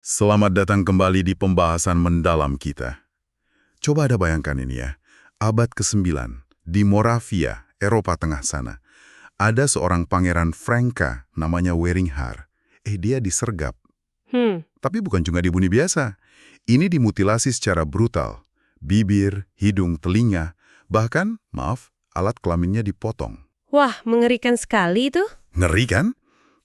Selamat datang kembali di pembahasan mendalam kita. Coba Anda bayangkan ini ya, abad ke-9, di Moravia, Eropa Tengah sana, ada seorang pangeran Franka namanya Weringhar. Dia disergap. Tapi bukan cuma dibunuh biasa. Ini dimutilasi secara brutal. Bibir, hidung, telinga, bahkan, alat kelaminnya dipotong. Wah, mengerikan sekali itu. Ngeri kan?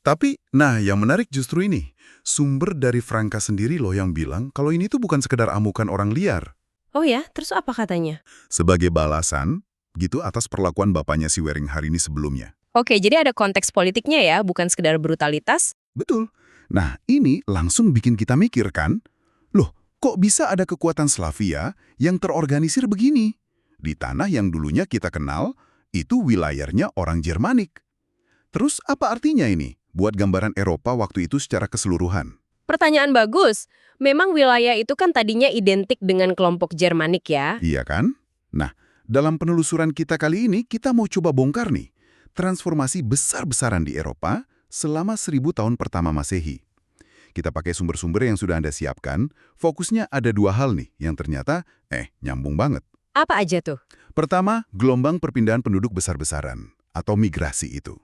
Tapi, yang menarik justru ini. Sumber dari Franka sendiri loh yang bilang kalau ini tuh bukan sekedar amukan orang liar. Oh ya, terus apa katanya? Sebagai balasan, gitu atas perlakuan bapaknya si Weringhar ini sebelumnya. Oke, jadi ada konteks politiknya ya, bukan sekedar brutalitas. Betul. Nah, ini langsung bikin kita mikir kan? Loh, kok bisa ada kekuatan Slavia yang terorganisir begini? Di tanah yang dulunya kita kenal, itu wilayahnya orang Jermanik. Terus apa artinya ini buat gambaran Eropa waktu itu secara keseluruhan? Pertanyaan bagus. Memang wilayah itu kan tadinya identik dengan kelompok Jermanik ya. Iya kan? Nah, dalam penelusuran kita kali ini, kita mau coba bongkar nih transformasi besar-besaran di Eropa selama 1000 tahun pertama Masehi. Kita pakai sumber-sumber yang sudah Anda siapkan, fokusnya ada dua hal nih yang ternyata, nyambung banget. Apa aja tuh? Pertama, gelombang perpindahan penduduk besar-besaran, atau migrasi itu.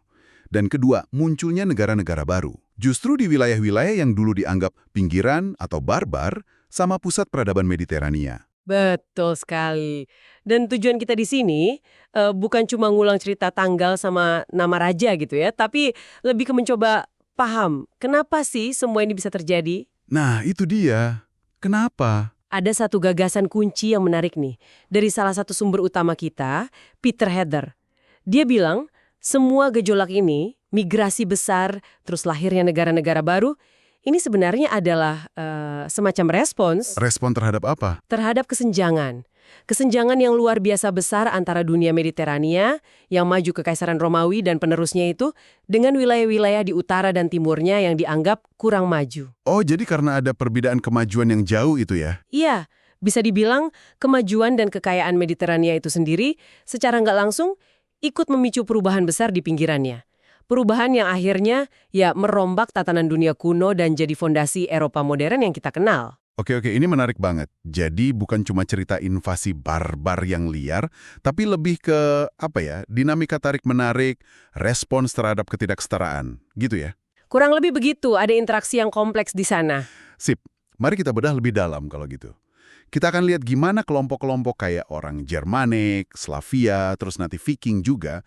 Dan kedua, munculnya negara-negara baru. Justru di wilayah-wilayah yang dulu dianggap pinggiran atau barbar sama pusat peradaban Mediterania. Betul sekali. Dan tujuan kita di sini bukan cuma ngulang cerita tanggal sama nama raja gitu ya, tapi lebih ke mencoba paham kenapa sih semua ini bisa terjadi. Nah, itu dia. Kenapa? Ada satu gagasan kunci yang menarik nih. Dari salah satu sumber utama kita, Peter Heather. Dia bilang, semua gejolak ini, migrasi besar, terus lahirnya negara-negara baru, ini sebenarnya adalah semacam respons Respon terhadap apa? terhadap kesenjangan. Kesenjangan yang luar biasa besar antara dunia Mediterania, yang maju kekaisaran Romawi dan penerusnya itu, dengan wilayah-wilayah di utara dan timurnya yang dianggap kurang maju. Oh, jadi karena ada perbedaan kemajuan yang jauh itu ya? Iya, bisa dibilang kemajuan dan kekayaan Mediterania itu sendiri secara nggak langsung ikut memicu perubahan besar di pinggirannya. Perubahan yang akhirnya merombak tatanan dunia kuno dan jadi fondasi Eropa modern yang kita kenal. Oke, ini menarik banget. Jadi bukan cuma cerita invasi barbar yang liar, tapi lebih ke, dinamika tarik-menarik, respons terhadap ketidaksetaraan. Gitu ya? Kurang lebih begitu, ada interaksi yang kompleks di sana. Sip, mari kita bedah lebih dalam kalau gitu. Kita akan lihat gimana kelompok-kelompok kayak orang Jermanik, Slavia, terus nanti Viking juga,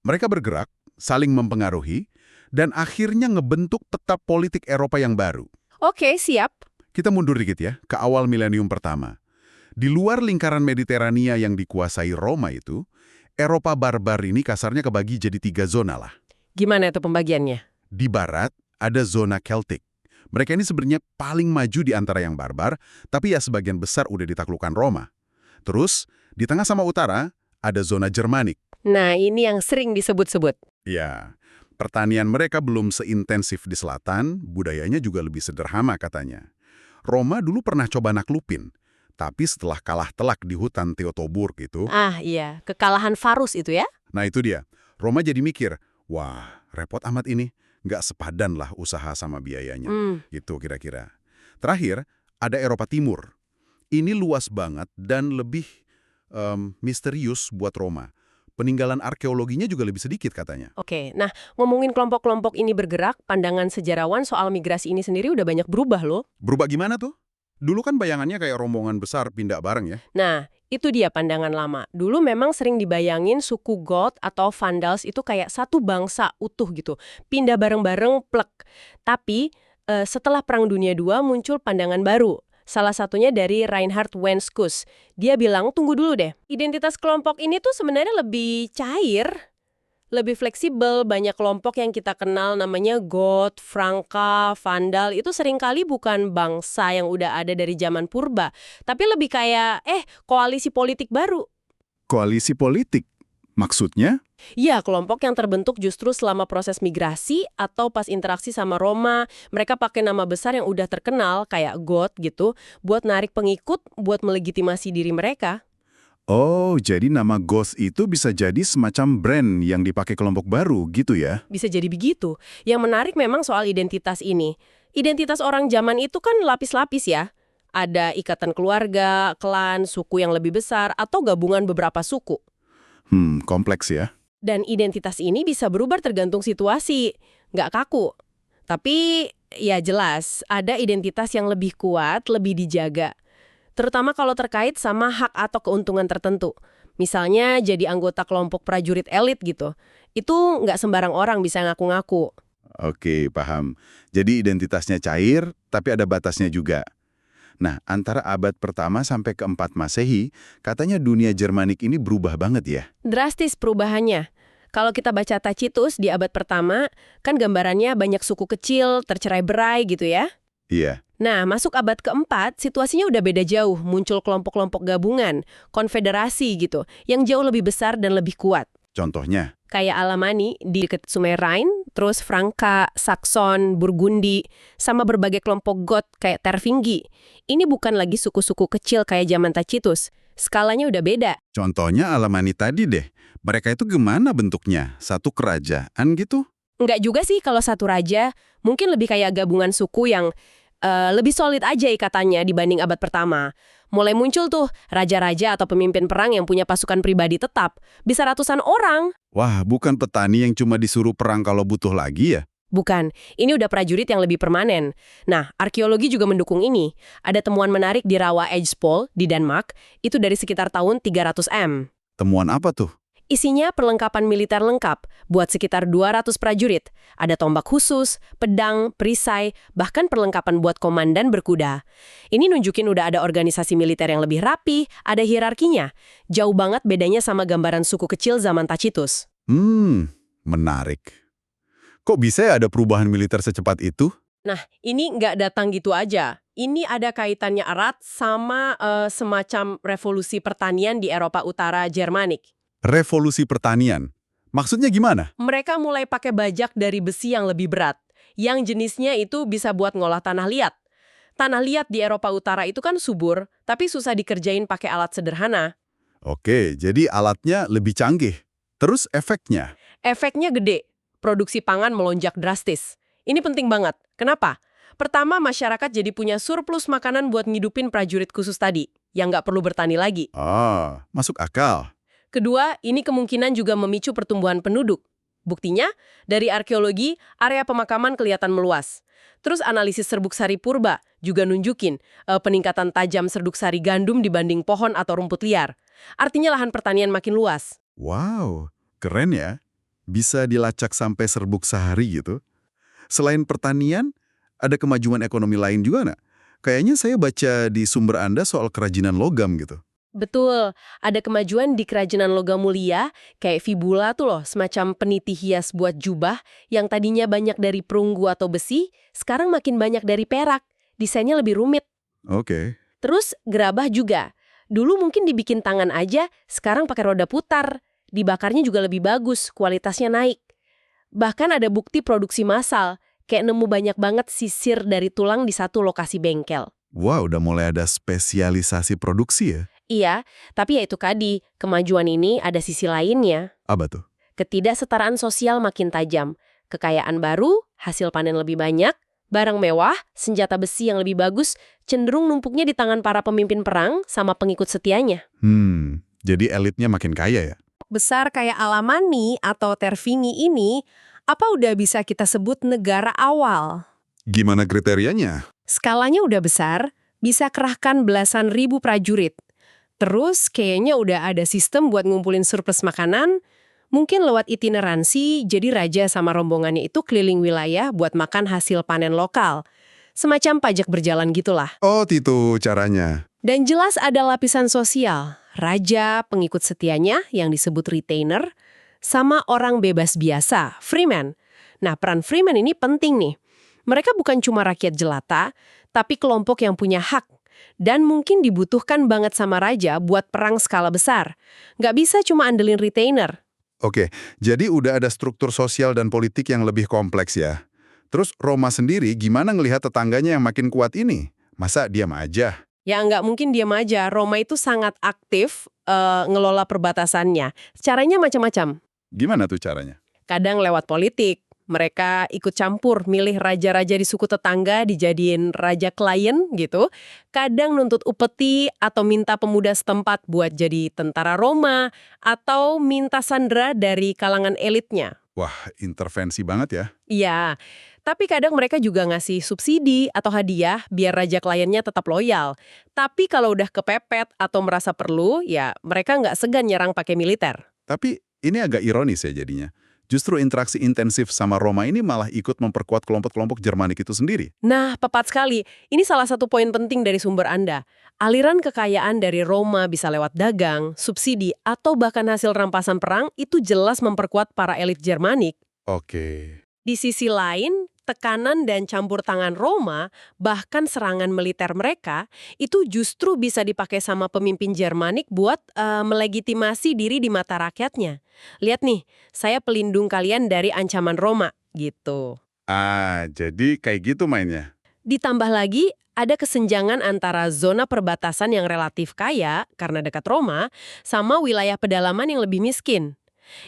mereka bergerak, saling mempengaruhi, dan akhirnya ngebentuk peta politik Eropa yang baru. Oke, siap. Kita mundur dikit ya, ke awal milenium pertama. Di luar lingkaran Mediterania yang dikuasai Roma itu, Eropa barbar ini kasarnya kebagi jadi 3 zona lah. Gimana itu pembagiannya? Di barat, ada zona Celtic. Mereka ini sebenarnya paling maju di antara yang barbar, tapi ya sebagian besar udah ditaklukkan Roma. Terus, di tengah sama utara, ada zona Jermanik. Nah, ini yang sering disebut-sebut. Ya, pertanian mereka belum seintensif di selatan, budayanya juga lebih sederhana katanya. Roma dulu pernah coba naklupin, tapi setelah kalah telak di hutan Teutoburg itu... Ah iya, kekalahan Varus itu ya? Nah itu dia, Roma jadi mikir, wah repot amat ini, nggak sepadan lah usaha sama biayanya. Gitu kira-kira. Terakhir, ada Eropa Timur. Ini luas banget dan lebih misterius buat Roma. Peninggalan arkeologinya juga lebih sedikit katanya. Oke, nah ngomongin kelompok-kelompok ini bergerak, pandangan sejarawan soal migrasi ini sendiri udah banyak berubah loh. Berubah gimana tuh? Dulu kan bayangannya kayak rombongan besar pindah bareng ya. Nah, itu dia pandangan lama. Dulu memang sering dibayangin suku Goth atau Vandals itu kayak satu bangsa utuh gitu. Pindah bareng-bareng, plek. Tapi setelah Perang Dunia II muncul pandangan baru. Salah satunya dari Reinhard Wendskus. Dia bilang, tunggu dulu deh. Identitas kelompok ini tuh sebenarnya lebih cair, lebih fleksibel. Banyak kelompok yang kita kenal namanya Goth, Franka, Vandal. Itu seringkali bukan bangsa yang udah ada dari zaman purba. Tapi lebih kayak, koalisi politik baru. Koalisi politik? Maksudnya? Ya, kelompok yang terbentuk justru selama proses migrasi atau pas interaksi sama Roma. Mereka pakai nama besar yang udah terkenal, kayak Goth gitu, buat narik pengikut, buat melegitimasi diri mereka. Oh, jadi nama Goth itu bisa jadi semacam brand yang dipakai kelompok baru gitu ya? Bisa jadi begitu. Yang menarik memang soal identitas ini. Identitas orang zaman itu kan lapis-lapis ya. Ada ikatan keluarga, klan, suku yang lebih besar, atau gabungan beberapa suku. Kompleks ya. Dan identitas ini bisa berubah tergantung situasi, nggak kaku. Tapi ya jelas, ada identitas yang lebih kuat, lebih dijaga. Terutama kalau terkait sama hak atau keuntungan tertentu. Misalnya jadi anggota kelompok prajurit elit gitu. Itu nggak sembarang orang bisa ngaku-ngaku. Oke, paham. Jadi identitasnya cair, tapi ada batasnya juga. Nah, antara abad pertama sampai keempat Masehi, katanya dunia Jermanik ini berubah banget ya? Drastis perubahannya. Kalau kita baca Tacitus di abad pertama, kan gambarannya banyak suku kecil, tercerai-berai gitu ya. Iya. Nah, masuk abad keempat, situasinya udah beda jauh. Muncul kelompok-kelompok gabungan, konfederasi gitu, yang jauh lebih besar dan lebih kuat. Contohnya? Kayak Alamani di dekat Sungai Rhine, terus Franka, Saxon, Burgundi, sama berbagai kelompok Goth kayak Tervingi. Ini bukan lagi suku-suku kecil kayak zaman Tacitus. Skalanya udah beda. Contohnya Alamani tadi deh. Mereka itu gimana bentuknya? Satu kerajaan gitu? Enggak juga sih kalau satu raja, mungkin lebih kayak gabungan suku yang lebih solid aja ikatannya dibanding abad pertama. Mulai muncul tuh raja-raja atau pemimpin perang yang punya pasukan pribadi tetap. Bisa ratusan orang. Wah, bukan petani yang cuma disuruh perang kalau butuh lagi ya? Bukan, ini udah prajurit yang lebih permanen. Nah, arkeologi juga mendukung ini. Ada temuan menarik di rawa Ejspool di Denmark, itu dari sekitar tahun 300 M. Temuan apa tuh? Isinya perlengkapan militer lengkap, buat sekitar 200 prajurit. Ada tombak khusus, pedang, perisai, bahkan perlengkapan buat komandan berkuda. Ini nunjukin udah ada organisasi militer yang lebih rapi, ada hierarkinya. Jauh banget bedanya sama gambaran suku kecil zaman Tacitus. Menarik. Kok bisa ya ada perubahan militer secepat itu? Nah, ini nggak datang gitu aja. Ini ada kaitannya erat sama semacam revolusi pertanian di Eropa Utara Jermanik. Revolusi pertanian. Maksudnya gimana? Mereka mulai pakai bajak dari besi yang lebih berat, yang jenisnya itu bisa buat ngolah tanah liat. Tanah liat di Eropa Utara itu kan subur, tapi susah dikerjain pakai alat sederhana. Oke, jadi alatnya lebih canggih. Terus efeknya? Efeknya gede, produksi pangan melonjak drastis. Ini penting banget. Kenapa? Pertama, masyarakat jadi punya surplus makanan buat ngidupin prajurit khusus tadi, yang nggak perlu bertani lagi. Masuk akal. Kedua, ini kemungkinan juga memicu pertumbuhan penduduk. Buktinya, dari arkeologi, area pemakaman kelihatan meluas. Terus analisis serbuk sari purba juga nunjukin peningkatan tajam serbuk sari gandum dibanding pohon atau rumput liar. Artinya lahan pertanian makin luas. Wow, keren ya. Bisa dilacak sampai serbuk sehari gitu. Selain pertanian, ada kemajuan ekonomi lain juga nggak? Kayaknya saya baca di sumber Anda soal kerajinan logam gitu. Betul, ada kemajuan di kerajinan logam mulia, kayak fibula tuh loh, semacam peniti hias buat jubah, yang tadinya banyak dari perunggu atau besi, sekarang makin banyak dari perak. Desainnya lebih rumit. Oke. Terus gerabah juga. Dulu mungkin dibikin tangan aja, sekarang pakai roda putar. Dibakarnya juga lebih bagus, kualitasnya naik. Bahkan ada bukti produksi massal, kayak nemu banyak banget sisir dari tulang di satu lokasi bengkel. Wah, udah mulai ada spesialisasi produksi ya? Iya, tapi ya itu tadi, kemajuan ini ada sisi lainnya. Apa tuh? Ketidaksetaraan sosial makin tajam. Kekayaan baru, hasil panen lebih banyak, barang mewah, senjata besi yang lebih bagus, cenderung numpuknya di tangan para pemimpin perang sama pengikut setianya. Jadi elitnya makin kaya ya? Besar kayak Alamani atau Tervingi ini, apa udah bisa kita sebut negara awal? Gimana kriterianya? Skalanya udah besar, bisa kerahkan belasan ribu prajurit. Terus kayaknya udah ada sistem buat ngumpulin surplus makanan, mungkin lewat itineransi, jadi raja sama rombongannya itu keliling wilayah buat makan hasil panen lokal. Semacam pajak berjalan gitulah. Oh, itu caranya. Dan jelas ada lapisan sosial, raja, pengikut setianya yang disebut retainer, sama orang bebas biasa, freeman. Nah, peran freeman ini penting nih. Mereka bukan cuma rakyat jelata, tapi kelompok yang punya hak. Dan mungkin dibutuhkan banget sama raja buat perang skala besar. Nggak bisa cuma andelin retainer. Oke, jadi udah ada struktur sosial dan politik yang lebih kompleks ya. Terus Roma sendiri gimana ngelihat tetangganya yang makin kuat ini? Masa diam aja? Ya nggak mungkin diam aja. Roma itu sangat aktif ngelola perbatasannya. Caranya macam-macam. Gimana tuh caranya? Kadang lewat politik, Mereka ikut campur, milih raja-raja di suku tetangga dijadiin raja klien gitu. Kadang nuntut upeti atau minta pemuda setempat buat jadi tentara Roma atau minta sandera dari kalangan elitnya. Wah, intervensi banget ya. Iya, tapi kadang mereka juga ngasih subsidi atau hadiah biar raja kliennya tetap loyal. Tapi kalau udah kepepet atau merasa perlu, ya mereka nggak segan nyerang pakai militer. Tapi ini agak ironis ya jadinya. Justru interaksi intensif sama Roma ini malah ikut memperkuat kelompok-kelompok Jermanik itu sendiri. Nah, tepat sekali. Ini salah satu poin penting dari sumber Anda. Aliran kekayaan dari Roma bisa lewat dagang, subsidi, atau bahkan hasil rampasan perang itu jelas memperkuat para elit Jermanik. Oke. Di sisi lain, tekanan dan campur tangan Roma, bahkan serangan militer mereka, itu justru bisa dipakai sama pemimpin Jermanik buat melegitimasi diri di mata rakyatnya. Lihat nih, saya pelindung kalian dari ancaman Roma, gitu. Ah, jadi kayak gitu mainnya. Ditambah lagi, ada kesenjangan antara zona perbatasan yang relatif kaya karena dekat Roma, sama wilayah pedalaman yang lebih miskin.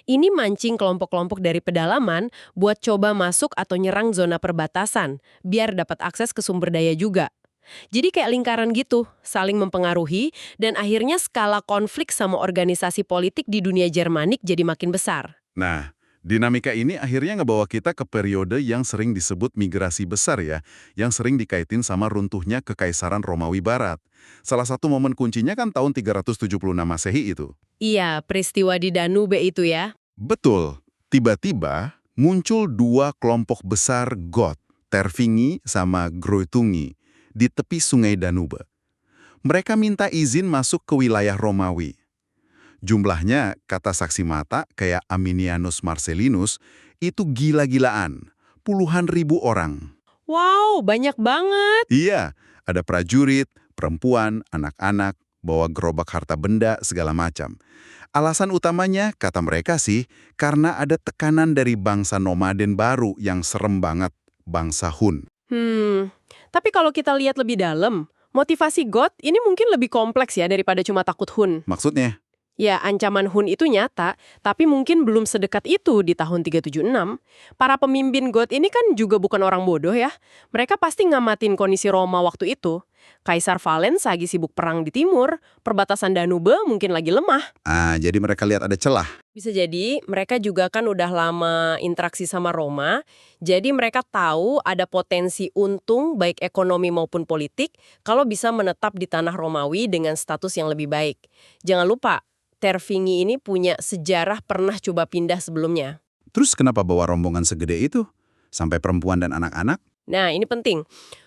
Ini mancing kelompok-kelompok dari pedalaman buat coba masuk atau nyerang zona perbatasan, biar dapat akses ke sumber daya juga. Jadi kayak lingkaran gitu, saling mempengaruhi, dan akhirnya skala konflik sama organisasi politik di dunia Jermanik jadi makin besar. Nah, dinamika ini akhirnya ngebawa kita ke periode yang sering disebut migrasi besar ya, yang sering dikaitin sama runtuhnya Kekaisaran Romawi Barat. Salah satu momen kuncinya kan tahun 376 Masehi itu. Iya, peristiwa di Danube itu ya. Betul, tiba-tiba muncul dua kelompok besar Goth, Tervingi sama Groitungi, di tepi sungai Danube. Mereka minta izin masuk ke wilayah Romawi. Jumlahnya, kata saksi mata kayak Aminianus Marcellinus, itu gila-gilaan, puluhan ribu orang. Wow, banyak banget. Iya, ada prajurit, perempuan, anak-anak, bawa gerobak harta benda, segala macam. Alasan utamanya, kata mereka sih, karena ada tekanan dari bangsa nomaden baru yang serem banget, bangsa Hun. Tapi kalau kita lihat lebih dalam, motivasi Goth ini mungkin lebih kompleks ya daripada cuma takut Hun. Maksudnya? Ya, ancaman Hun itu nyata, tapi mungkin belum sedekat itu di tahun 376. Para pemimpin Goth ini kan juga bukan orang bodoh ya. Mereka pasti ngamatin kondisi Roma waktu itu. Kaisar Valens lagi sibuk perang di timur, perbatasan Danube mungkin lagi lemah. Ah, jadi mereka lihat ada celah. Bisa jadi mereka juga kan udah lama interaksi sama Roma, jadi mereka tahu ada potensi untung baik ekonomi maupun politik kalau bisa menetap di tanah Romawi dengan status yang lebih baik. Jangan lupa, Tervingi ini punya sejarah pernah coba pindah sebelumnya. Terus kenapa bawa rombongan segede itu? Sampai perempuan dan anak-anak? Nah, ini penting.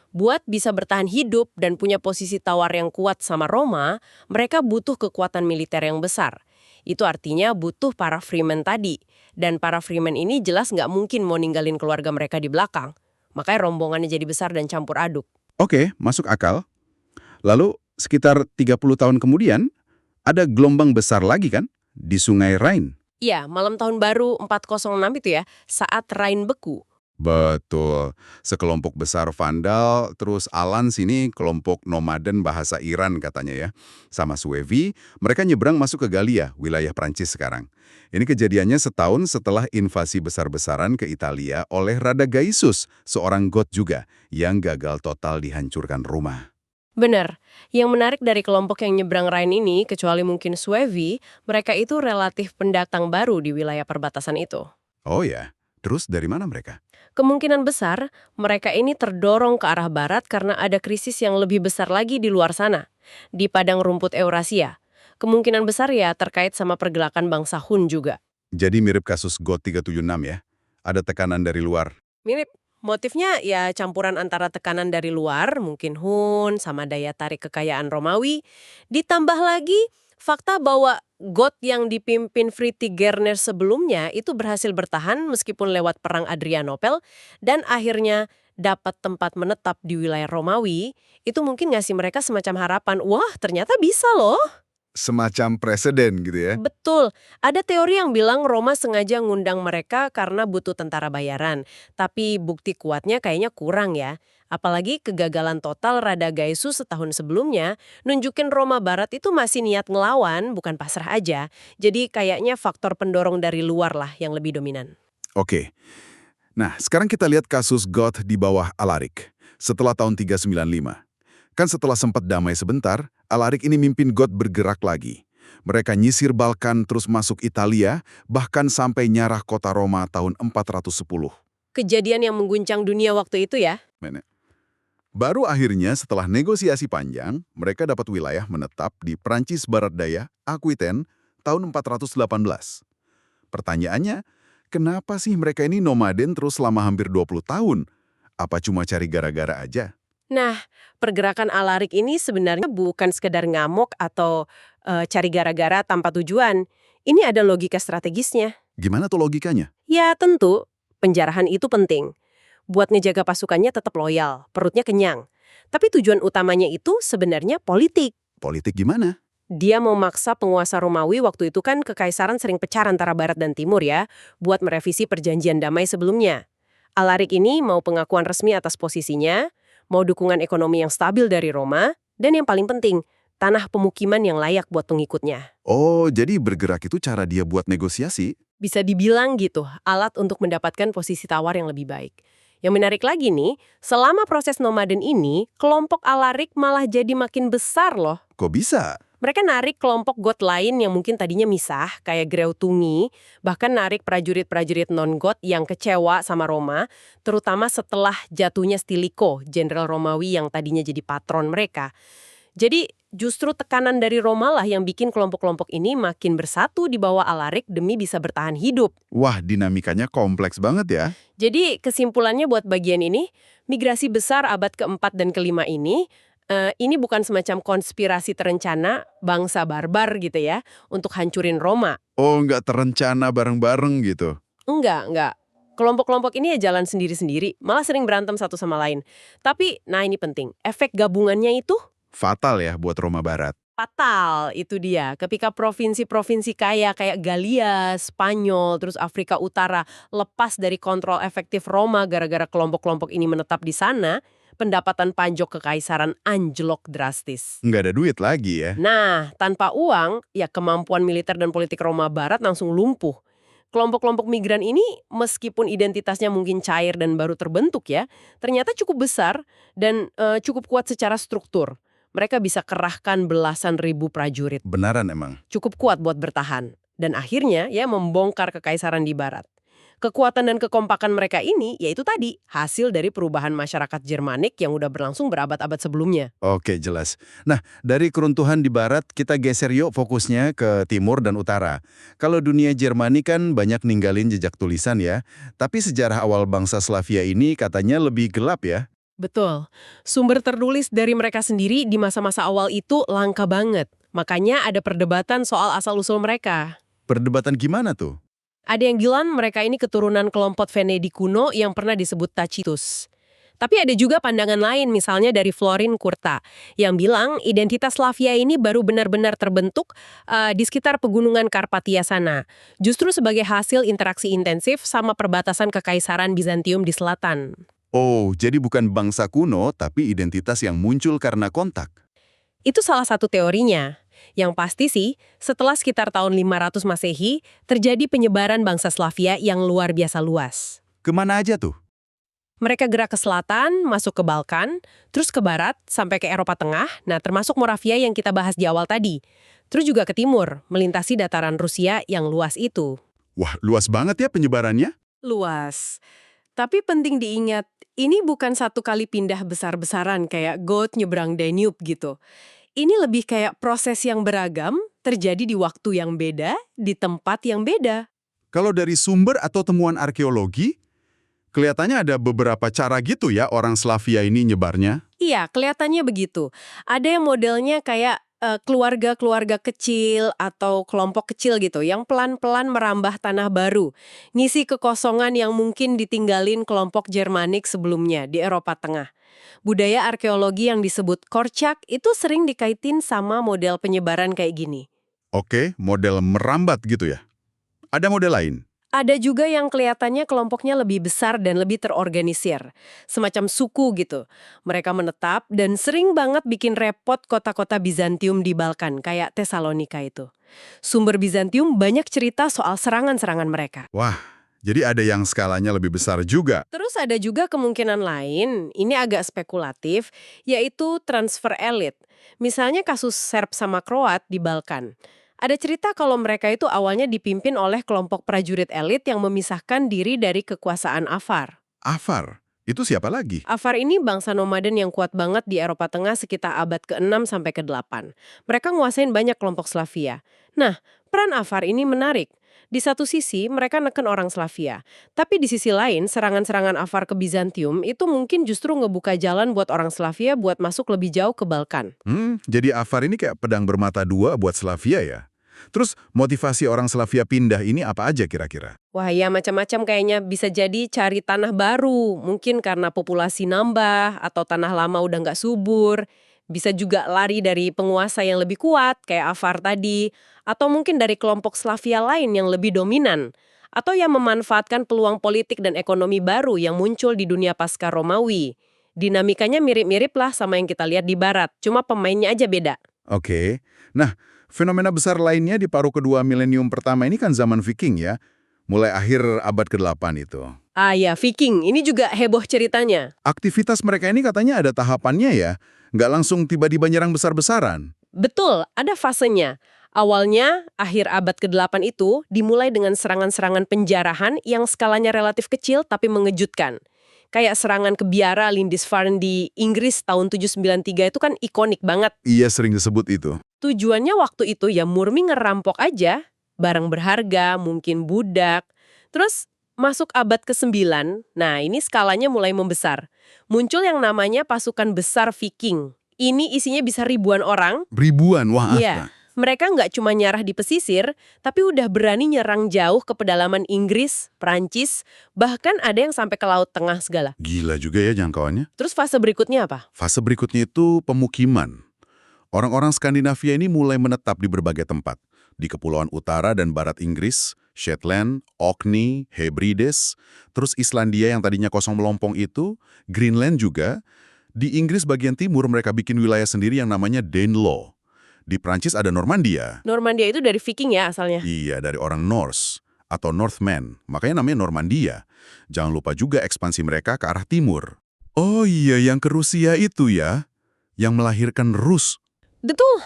Buat bisa bertahan hidup dan punya posisi tawar yang kuat sama Roma, mereka butuh kekuatan militer yang besar. Itu artinya butuh para freeman tadi. Dan para freeman ini jelas nggak mungkin mau ninggalin keluarga mereka di belakang. Makanya rombongannya jadi besar dan campur aduk. Oke, masuk akal. Lalu, sekitar 30 tahun kemudian, ada gelombang besar lagi kan? Di Sungai Rhine. Iya, malam tahun baru 406 itu ya, saat Rhine beku. Betul. Sekelompok besar Vandal, terus Alans ini kelompok nomaden bahasa Iran katanya ya. Sama Suevi, mereka nyebrang masuk ke Galia, wilayah Prancis sekarang. Ini kejadiannya setahun setelah invasi besar-besaran ke Italia oleh Radagaisus, seorang Goth juga, yang gagal total dihancurkan rumah. Benar. Yang menarik dari kelompok yang nyebrang Rhine ini, kecuali mungkin Suevi, mereka itu relatif pendatang baru di wilayah perbatasan itu. Oh ya, terus dari mana mereka? Kemungkinan besar, mereka ini terdorong ke arah barat karena ada krisis yang lebih besar lagi di luar sana, di padang rumput Eurasia. Kemungkinan besar ya terkait sama pergerakan bangsa Hun juga. Jadi mirip kasus Goth 376 ya? Ada tekanan dari luar. Mirip. Motifnya ya campuran antara tekanan dari luar, mungkin Hun, sama daya tarik kekayaan Romawi. Ditambah lagi fakta bahwa Goth yang dipimpin Fritigerners sebelumnya itu berhasil bertahan meskipun lewat perang Adrianopel dan akhirnya dapat tempat menetap di wilayah Romawi, itu mungkin ngasih mereka semacam harapan, wah ternyata bisa loh. Semacam preseden gitu ya? Betul, ada teori yang bilang Roma sengaja ngundang mereka karena butuh tentara bayaran, tapi bukti kuatnya kayaknya kurang ya. Apalagi kegagalan total Radagaisus setahun sebelumnya, nunjukin Roma Barat itu masih niat ngelawan, bukan pasrah aja. Jadi kayaknya faktor pendorong dari luar lah yang lebih dominan. Oke. Nah, sekarang kita lihat kasus Goth di bawah Alaric, setelah tahun 395. Kan setelah sempat damai sebentar, Alaric ini mimpin Goth bergerak lagi. Mereka nyisir Balkan terus masuk Italia, bahkan sampai nyarah kota Roma tahun 410. Kejadian yang mengguncang dunia waktu itu ya. Menek. Baru akhirnya setelah negosiasi panjang, mereka dapat wilayah menetap di Prancis Barat Daya, Aquitaine, tahun 418. Pertanyaannya, kenapa sih mereka ini nomaden terus selama hampir 20 tahun? Apa cuma cari gara-gara aja? Nah, pergerakan Alaric ini sebenarnya bukan sekedar ngamuk atau cari gara-gara tanpa tujuan. Ini ada logika strategisnya. Gimana tuh logikanya? Ya tentu, penjarahan itu penting. Buat ngejaga pasukannya tetap loyal, perutnya kenyang. Tapi tujuan utamanya itu sebenarnya politik. Politik gimana? Dia mau maksa penguasa Romawi waktu itu kan kekaisaran sering pecah antara barat dan timur ya, buat merevisi perjanjian damai sebelumnya. Alaric ini mau pengakuan resmi atas posisinya, mau dukungan ekonomi yang stabil dari Roma, dan yang paling penting, tanah pemukiman yang layak buat pengikutnya. Oh, jadi bergerak itu cara dia buat negosiasi? Bisa dibilang gitu, alat untuk mendapatkan posisi tawar yang lebih baik. Yang menarik lagi nih, selama proses nomaden ini, kelompok Alaric malah jadi makin besar loh. Kok bisa? Mereka narik kelompok Goth lain yang mungkin tadinya misah, kayak Greutungi, bahkan narik prajurit-prajurit non-Goth yang kecewa sama Roma, terutama setelah jatuhnya Stilicho, jenderal Romawi yang tadinya jadi patron mereka. Jadi justru tekanan dari Roma lah yang bikin kelompok-kelompok ini makin bersatu di bawah Alaric demi bisa bertahan hidup. Wah, dinamikanya kompleks banget ya. Jadi kesimpulannya buat bagian ini, migrasi besar abad keempat dan kelima ini bukan semacam konspirasi terencana bangsa barbar gitu ya, untuk hancurin Roma. Oh, nggak terencana bareng-bareng gitu. Enggak. Kelompok-kelompok ini ya jalan sendiri-sendiri, malah sering berantem satu sama lain. Tapi, nah ini penting, efek gabungannya itu Fatal ya buat Roma Barat. fatal, itu dia. Ketika provinsi-provinsi kaya kayak Galia, Spanyol, terus Afrika Utara lepas dari kontrol efektif Roma gara-gara kelompok-kelompok ini menetap di sana, pendapatan pajak kekaisaran anjlok drastis. Nggak ada duit lagi ya. Nah, tanpa uang, ya kemampuan militer dan politik Roma Barat langsung lumpuh. Kelompok-kelompok migran ini, meskipun identitasnya mungkin cair dan baru terbentuk ya, ternyata cukup besar dan cukup kuat secara struktur. Mereka bisa kerahkan belasan ribu prajurit. Benaran emang. Cukup kuat buat bertahan. Dan akhirnya ya membongkar kekaisaran di barat. Kekuatan dan kekompakan mereka ini yaitu tadi hasil dari perubahan masyarakat Jermanik yang udah berlangsung berabad-abad sebelumnya. Oke, jelas. Nah, dari keruntuhan di barat, kita geser yuk fokusnya ke timur dan utara. Kalau dunia Jermani kan banyak ninggalin jejak tulisan ya. Tapi sejarah awal bangsa Slavia ini katanya lebih gelap ya. Betul. Sumber tertulis dari mereka sendiri di masa-masa awal itu langka banget. Makanya ada perdebatan soal asal-usul mereka. Perdebatan gimana tuh? Ada yang bilang mereka ini keturunan kelompok Venedi kuno yang pernah disebut Tacitus. Tapi ada juga pandangan lain, misalnya dari Florin Curta, yang bilang identitas Slavia ini baru benar-benar terbentuk di sekitar pegunungan Karpatia sana. Justru sebagai hasil interaksi intensif sama perbatasan Kekaisaran Bizantium di selatan. Oh, jadi bukan bangsa kuno, tapi identitas yang muncul karena kontak. Itu salah satu teorinya. Yang pasti sih, setelah sekitar tahun 500 Masehi, terjadi penyebaran bangsa Slavia yang luar biasa luas. Kemana aja tuh? Mereka gerak ke selatan, masuk ke Balkan, terus ke barat, sampai ke Eropa Tengah, nah termasuk Moravia yang kita bahas di awal tadi. Terus juga ke timur, melintasi dataran Rusia yang luas itu. Wah, luas banget ya penyebarannya. Luas. Tapi penting diingat, ini bukan satu kali pindah besar-besaran kayak Goth nyebrang Danube gitu. Ini lebih kayak proses yang beragam, terjadi di waktu yang beda, di tempat yang beda. Kalau dari sumber atau temuan arkeologi, kelihatannya ada beberapa cara gitu ya orang Slavia ini nyebarnya. Iya, kelihatannya begitu. Ada yang modelnya kayak keluarga-keluarga kecil atau kelompok kecil gitu, yang pelan-pelan merambah tanah baru. Ngisi kekosongan yang mungkin ditinggalin kelompok Jermanik sebelumnya di Eropa Tengah. Budaya arkeologi yang disebut Korczak itu sering dikaitin sama model penyebaran kayak gini. Oke, model merambat gitu ya. Ada model lain? Ada juga yang kelihatannya kelompoknya lebih besar dan lebih terorganisir. Semacam suku gitu. Mereka menetap dan sering banget bikin repot kota-kota Bizantium di Balkan, kayak Tesalonika itu. Sumber Bizantium banyak cerita soal serangan-serangan mereka. Wah, Jadi ada yang skalanya lebih besar juga. Terus ada juga kemungkinan lain, ini agak spekulatif, yaitu transfer elit. Misalnya kasus Serb sama Kroat di Balkan. Ada cerita kalau mereka itu awalnya dipimpin oleh kelompok prajurit elit yang memisahkan diri dari kekuasaan Avar. Avar, itu siapa lagi? Avar ini bangsa nomaden yang kuat banget di Eropa Tengah sekitar abad ke-6 sampai ke-8. Mereka nguasain banyak kelompok Slavia. Nah, peran Avar ini menarik. Di satu sisi, mereka neken orang Slavia. Tapi di sisi lain, serangan-serangan Avar ke Bizantium itu mungkin justru ngebuka jalan buat orang Slavia buat masuk lebih jauh ke Balkan. Jadi Avar ini kayak pedang bermata dua buat Slavia ya? Terus motivasi orang Slavia pindah ini apa aja kira-kira? Wah ya macam-macam kayaknya bisa jadi cari tanah baru. Mungkin karena populasi nambah atau tanah lama udah nggak subur. Bisa juga lari dari penguasa yang lebih kuat kayak Avar tadi. Atau mungkin dari kelompok Slavia lain yang lebih dominan. Atau yang memanfaatkan peluang politik dan ekonomi baru yang muncul di dunia pasca Romawi. Dinamikanya mirip-mirip lah sama yang kita lihat di Barat. Cuma pemainnya aja beda. Oke. Nah, fenomena besar lainnya di paruh kedua milenium pertama ini kan zaman Viking ya. Mulai akhir abad ke-8 itu. Ah ya, Viking. Ini juga heboh ceritanya. Aktivitas mereka ini katanya ada tahapannya ya. Nggak langsung tiba-tiba nyerang besar-besaran. Betul, ada fasenya. Awalnya, akhir abad ke-8 itu dimulai dengan serangan-serangan penjarahan yang skalanya relatif kecil tapi mengejutkan. Kayak serangan ke biara Lindisfarne di Inggris tahun 793 itu kan ikonik banget. Iya sering disebut itu. Tujuannya waktu itu ya murni ngerampok aja, barang berharga, mungkin budak. Terus masuk abad ke-9, nah ini skalanya mulai membesar. Muncul yang namanya pasukan besar Viking. Ini isinya bisa ribuan orang. Ribuan, wah Iya, mereka nggak cuma nyarah di pesisir, tapi udah berani nyerang jauh ke pedalaman Inggris, Prancis, bahkan ada yang sampai ke Laut Tengah segala. Gila juga ya jangkauannya. Terus fase berikutnya apa? Fase berikutnya itu pemukiman. Orang-orang Skandinavia ini mulai menetap di berbagai tempat. Di Kepulauan Utara dan Barat Inggris, Shetland, Orkney, Hebrides, terus Islandia yang tadinya kosong melompong itu, Greenland juga. Di Inggris bagian timur mereka bikin wilayah sendiri yang namanya Danelaw. Di Prancis ada Normandia. Normandia itu dari Viking ya asalnya. Iya, dari orang Norse atau Northmen. Makanya namanya Normandia. Jangan lupa juga ekspansi mereka ke arah timur. Oh iya, yang ke Rusia itu ya. Yang melahirkan Rus. Betul.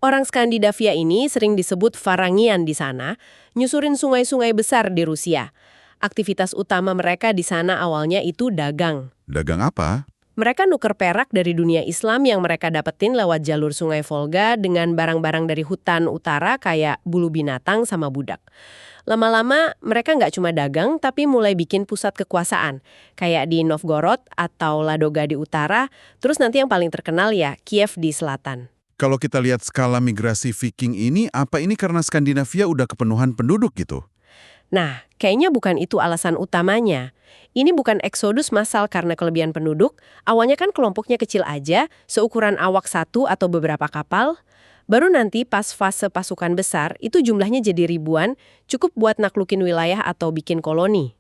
Orang Skandinavia ini sering disebut Varangian di sana, nyusurin sungai-sungai besar di Rusia. Aktivitas utama mereka di sana awalnya itu dagang. Dagang apa? Mereka nuker perak dari dunia Islam yang mereka dapetin lewat jalur sungai Volga dengan barang-barang dari hutan utara kayak bulu binatang sama budak. Lama-lama mereka nggak cuma dagang tapi mulai bikin pusat kekuasaan. Kayak di Novgorod atau Ladoga di utara, terus nanti yang paling terkenal ya Kiev di selatan. Kalau kita lihat skala migrasi Viking ini, apa ini karena Skandinavia udah kepenuhan penduduk gitu? Nah, kayaknya bukan itu alasan utamanya. Ini bukan eksodus massal karena kelebihan penduduk. Awalnya kan kelompoknya kecil aja, seukuran awak satu atau beberapa kapal. Baru nanti pas fase pasukan besar, itu jumlahnya jadi ribuan, cukup buat naklukin wilayah atau bikin koloni.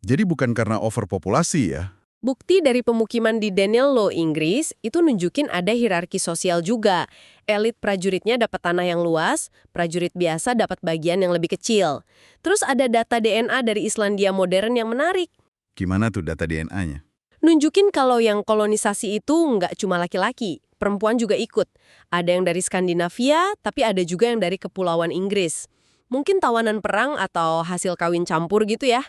Jadi bukan karena overpopulasi ya? Bukti dari pemukiman di Danelaw, Inggris, itu nunjukin ada hierarki sosial juga. Elit prajuritnya dapat tanah yang luas, prajurit biasa dapat bagian yang lebih kecil. Terus ada data DNA dari Islandia modern yang menarik. Gimana tuh data DNA-nya? Nunjukin kalau yang kolonisasi itu nggak cuma laki-laki, perempuan juga ikut. Ada yang dari Skandinavia, tapi ada juga yang dari Kepulauan Inggris. Mungkin tawanan perang atau hasil kawin campur gitu ya.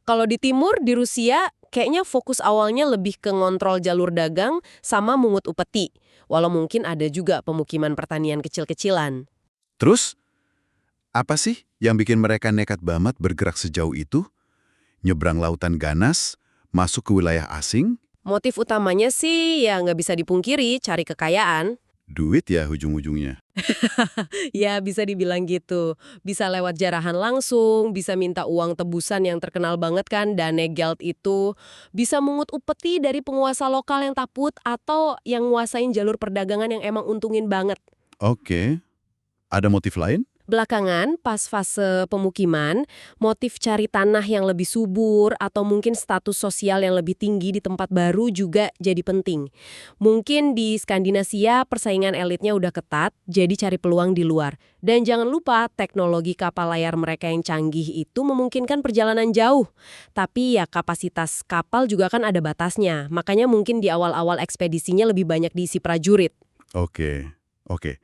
Kalau di timur, di Rusia, kayaknya fokus awalnya lebih ke ngontrol jalur dagang sama mungut upeti. Walau mungkin ada juga pemukiman pertanian kecil-kecilan. Terus, apa sih yang bikin mereka nekat banget bergerak sejauh itu? Nyebrang lautan ganas, masuk ke wilayah asing? Motif utamanya sih ya nggak bisa dipungkiri, cari kekayaan. Duit ya ujung-ujungnya. Ya bisa dibilang gitu. Bisa lewat jarahan langsung, bisa minta uang tebusan yang terkenal banget kan, Danegeld itu. Bisa mungut upeti dari penguasa lokal yang taput atau yang nguasain jalur perdagangan yang emang untungin banget. Oke. Ada motif lain? Belakangan, pas fase pemukiman, motif cari tanah yang lebih subur atau mungkin status sosial yang lebih tinggi di tempat baru juga jadi penting. Mungkin di Skandinavia persaingan elitnya udah ketat, jadi cari peluang di luar. Dan jangan lupa, teknologi kapal layar mereka yang canggih itu memungkinkan perjalanan jauh. Tapi ya kapasitas kapal juga kan ada batasnya, makanya mungkin di awal-awal ekspedisinya lebih banyak diisi prajurit. Oke, oke.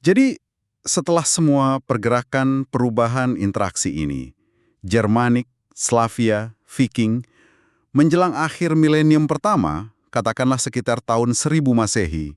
Jadi, setelah semua pergerakan perubahan interaksi ini, Germanik, Slavia, Viking, menjelang akhir milenium pertama, katakanlah sekitar tahun 1000 Masehi,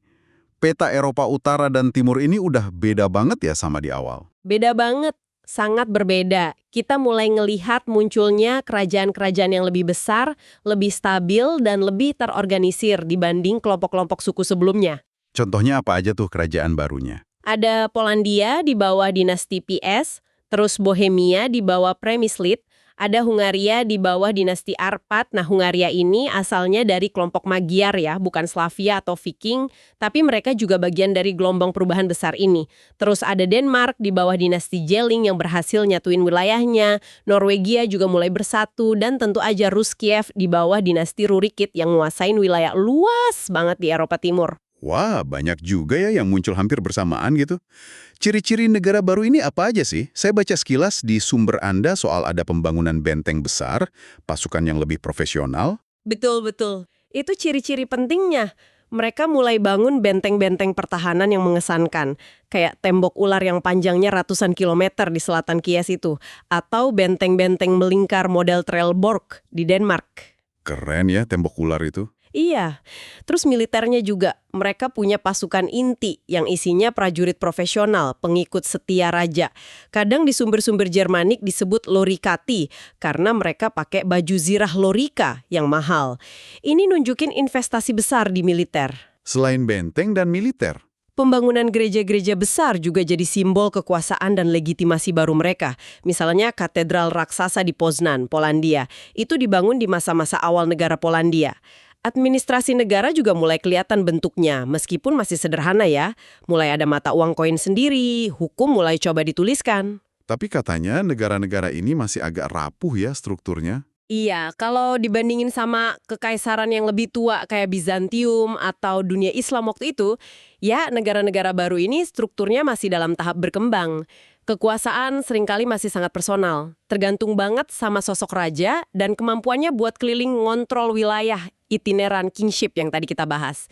peta Eropa Utara dan Timur ini udah beda banget ya sama di awal. Beda banget, sangat berbeda. Kita mulai ngelihat munculnya kerajaan-kerajaan yang lebih besar, lebih stabil, dan lebih terorganisir dibanding kelompok-kelompok suku sebelumnya. Contohnya apa aja tuh kerajaan barunya? Ada Polandia di bawah dinasti PS, terus Bohemia di bawah Přemysl, ada Hungaria di bawah dinasti Arpad. Nah, Hungaria ini asalnya dari kelompok Magyar ya, bukan Slavia atau Viking, tapi mereka juga bagian dari gelombang perubahan besar ini. Terus ada Denmark di bawah dinasti Jelling yang berhasil nyatuin wilayahnya, Norwegia juga mulai bersatu, dan tentu aja Rus Kiev di bawah dinasti Rurikid yang nguasain wilayah luas banget di Eropa Timur. Wah, banyak juga ya yang muncul hampir bersamaan gitu. Ciri-ciri negara baru ini apa aja sih? Saya baca sekilas di sumber Anda soal ada pembangunan benteng besar, pasukan yang lebih profesional. Betul-betul. Itu ciri-ciri pentingnya. Mereka mulai bangun benteng-benteng pertahanan yang mengesankan. Kayak tembok ular yang panjangnya ratusan kilometer di selatan Kies itu. Atau benteng-benteng melingkar model Trelleborg di Denmark. Keren ya tembok ular itu. Iya, terus militernya juga. Mereka punya pasukan inti yang isinya prajurit profesional, pengikut setia raja. Kadang di sumber-sumber Germanik disebut lorikati, karena mereka pakai baju zirah lorika yang mahal. Ini nunjukin investasi besar di militer. Selain benteng dan militer. Pembangunan gereja-gereja besar juga jadi simbol kekuasaan dan legitimasi baru mereka. Misalnya katedral raksasa di Poznan, Polandia. Itu dibangun di masa-masa awal negara Polandia. Administrasi negara juga mulai kelihatan bentuknya, meskipun masih sederhana ya. Mulai ada mata uang koin sendiri, hukum mulai coba dituliskan. Tapi katanya negara-negara ini masih agak rapuh ya strukturnya. Iya, kalau dibandingin sama kekaisaran yang lebih tua kayak Bizantium atau dunia Islam waktu itu, ya negara-negara baru ini strukturnya masih dalam tahap berkembang. Kekuasaan seringkali masih sangat personal, tergantung banget sama sosok raja dan kemampuannya buat keliling ngontrol wilayah itineran kingship yang tadi kita bahas.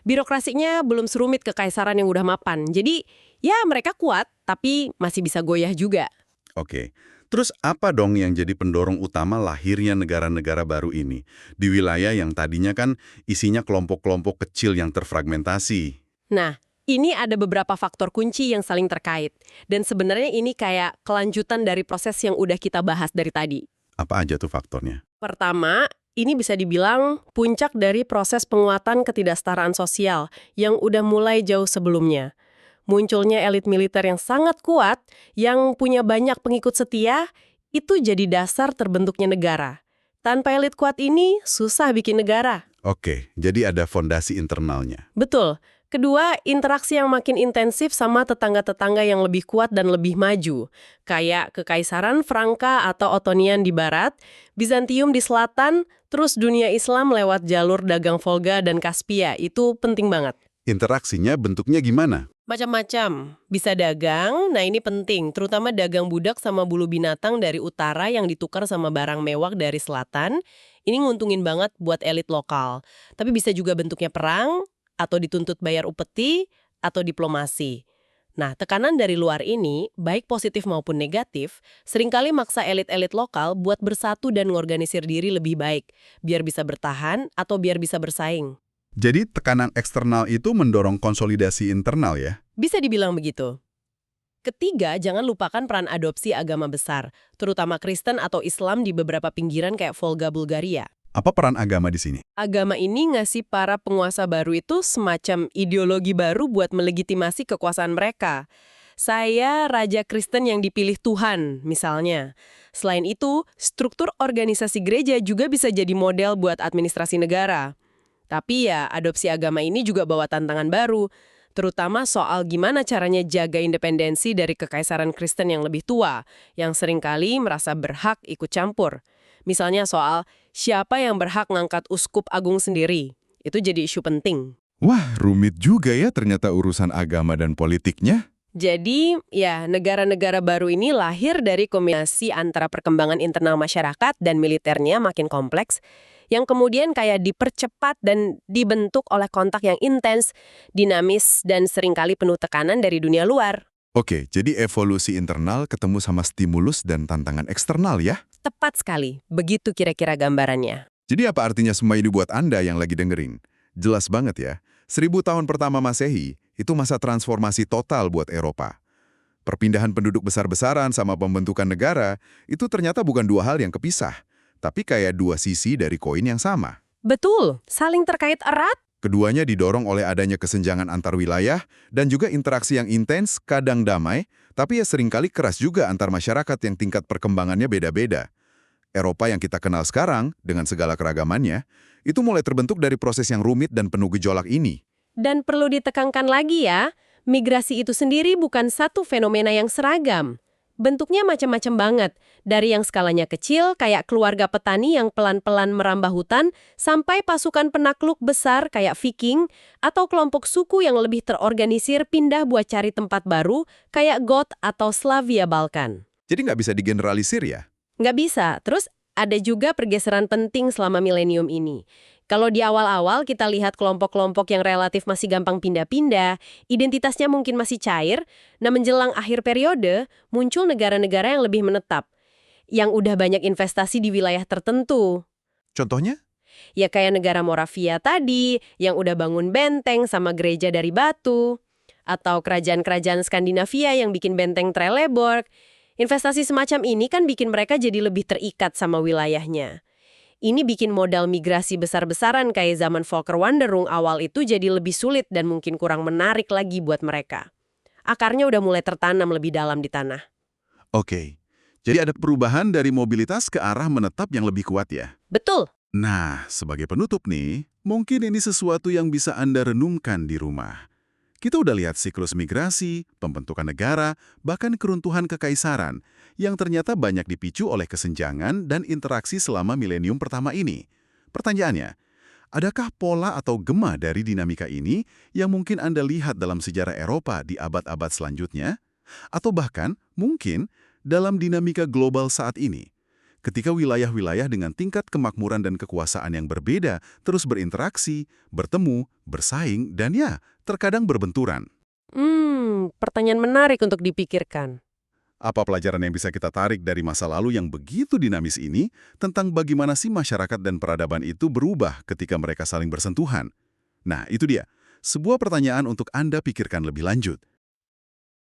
Birokrasinya belum serumit kekaisaran yang udah mapan, jadi ya mereka kuat tapi masih bisa goyah juga. Oke. Terus apa dong yang jadi pendorong utama lahirnya negara-negara baru ini? Di wilayah yang tadinya kan isinya kelompok-kelompok kecil yang terfragmentasi. Nah, ini ada beberapa faktor kunci yang saling terkait. Dan sebenarnya ini kayak kelanjutan dari proses yang udah kita bahas dari tadi. Apa aja tuh faktornya? Pertama, ini bisa dibilang puncak dari proses penguatan ketidaksetaraan sosial yang udah mulai jauh sebelumnya. Munculnya elit militer yang sangat kuat, yang punya banyak pengikut setia, itu jadi dasar terbentuknya negara. Tanpa elit kuat ini, susah bikin negara. Oke, jadi ada fondasi internalnya. Betul. Kedua, interaksi yang makin intensif sama tetangga-tetangga yang lebih kuat dan lebih maju. Kayak Kekaisaran Franka atau Ottonian di barat, Bizantium di selatan, terus dunia Islam lewat jalur dagang Volga dan Kaspia. Itu penting banget. Interaksinya bentuknya gimana? Macam-macam. Bisa dagang, nah ini penting, terutama dagang budak sama bulu binatang dari utara yang ditukar sama barang mewah dari selatan. Ini nguntungin banget buat elit lokal. Tapi bisa juga bentuknya perang, atau dituntut bayar upeti, atau diplomasi. Nah, tekanan dari luar ini, baik positif maupun negatif, seringkali maksa elit-elit lokal buat bersatu dan ngorganisir diri lebih baik, biar bisa bertahan atau biar bisa bersaing. Jadi tekanan eksternal itu mendorong konsolidasi internal ya? Bisa dibilang begitu. Ketiga, jangan lupakan peran adopsi agama besar, terutama Kristen atau Islam di beberapa pinggiran kayak Volga, Bulgaria. Apa peran agama di sini? Agama ini ngasih para penguasa baru itu semacam ideologi baru buat melegitimasi kekuasaan mereka. Saya raja Kristen yang dipilih Tuhan, misalnya. Selain itu, struktur organisasi gereja juga bisa jadi model buat administrasi negara. Tapi ya, adopsi agama ini juga bawa tantangan baru. terutama soal gimana caranya jaga independensi dari kekaisaran Kristen yang lebih tua, yang seringkali merasa berhak ikut campur. Misalnya soal siapa yang berhak ngangkat uskup agung sendiri. Itu jadi isu penting. Wah, rumit juga ya ternyata urusan agama dan politiknya. Jadi, ya, negara-negara baru ini lahir dari kombinasi antara perkembangan internal masyarakat dan militernya makin kompleks, yang kemudian kayak dipercepat dan dibentuk oleh kontak yang intens, dinamis, dan seringkali penuh tekanan dari dunia luar. Oke, jadi evolusi internal ketemu sama stimulus dan tantangan eksternal ya? Tepat sekali, begitu kira-kira gambarannya. Jadi apa artinya semua ini buat Anda yang lagi dengerin? Jelas banget ya, 1000 tahun pertama Masehi itu masa transformasi total buat Eropa. Perpindahan penduduk besar-besaran sama pembentukan negara itu ternyata bukan dua hal yang kepisah, tapi kayak dua sisi dari koin yang sama. Betul, saling terkait erat. Keduanya didorong oleh adanya kesenjangan antar wilayah dan juga interaksi yang intens, kadang damai, tapi ya seringkali keras juga antar masyarakat yang tingkat perkembangannya beda-beda. Eropa yang kita kenal sekarang, dengan segala keragamannya, itu mulai terbentuk dari proses yang rumit dan penuh gejolak ini. Dan perlu ditekankan lagi ya, migrasi itu sendiri bukan satu fenomena yang seragam. Bentuknya macam-macam banget, dari yang skalanya kecil kayak keluarga petani yang pelan-pelan merambah hutan, sampai pasukan penakluk besar kayak Viking, atau kelompok suku yang lebih terorganisir pindah buat cari tempat baru kayak Goth atau Slavia Balkan. Jadi nggak bisa digeneralisir ya? Nggak bisa. Terus ada juga pergeseran penting selama milenium ini. Kalau di awal-awal kita lihat kelompok-kelompok yang relatif masih gampang pindah-pindah, identitasnya mungkin masih cair, nah menjelang akhir periode, muncul negara-negara yang lebih menetap, yang udah banyak investasi di wilayah tertentu. Contohnya? Ya kayak negara Moravia tadi, yang udah bangun benteng sama gereja dari batu, atau kerajaan-kerajaan Skandinavia yang bikin benteng Trelleborg. Investasi semacam ini kan bikin mereka jadi lebih terikat sama wilayahnya. Ini bikin modal migrasi besar-besaran kayak zaman Volkerwanderung awal itu jadi lebih sulit dan mungkin kurang menarik lagi buat mereka. Akarnya udah mulai tertanam lebih dalam di tanah. Oke, jadi ada perubahan dari mobilitas ke arah menetap yang lebih kuat ya? Betul. Nah, sebagai penutup nih, mungkin ini sesuatu yang bisa Anda renungkan di rumah. Kita udah lihat siklus migrasi, pembentukan negara, bahkan keruntuhan kekaisaran, yang ternyata banyak dipicu oleh kesenjangan dan interaksi selama milenium pertama ini. Pertanyaannya, adakah pola atau gema dari dinamika ini yang mungkin Anda lihat dalam sejarah Eropa di abad-abad selanjutnya? Atau bahkan, mungkin, dalam dinamika global saat ini? Ketika wilayah-wilayah dengan tingkat kemakmuran dan kekuasaan yang berbeda terus berinteraksi, bertemu, bersaing, dan ya, terkadang berbenturan. Pertanyaan menarik untuk dipikirkan. Apa pelajaran yang bisa kita tarik dari masa lalu yang begitu dinamis ini tentang bagaimana sih masyarakat dan peradaban itu berubah ketika mereka saling bersentuhan? Nah, itu dia. Sebuah pertanyaan untuk Anda pikirkan lebih lanjut.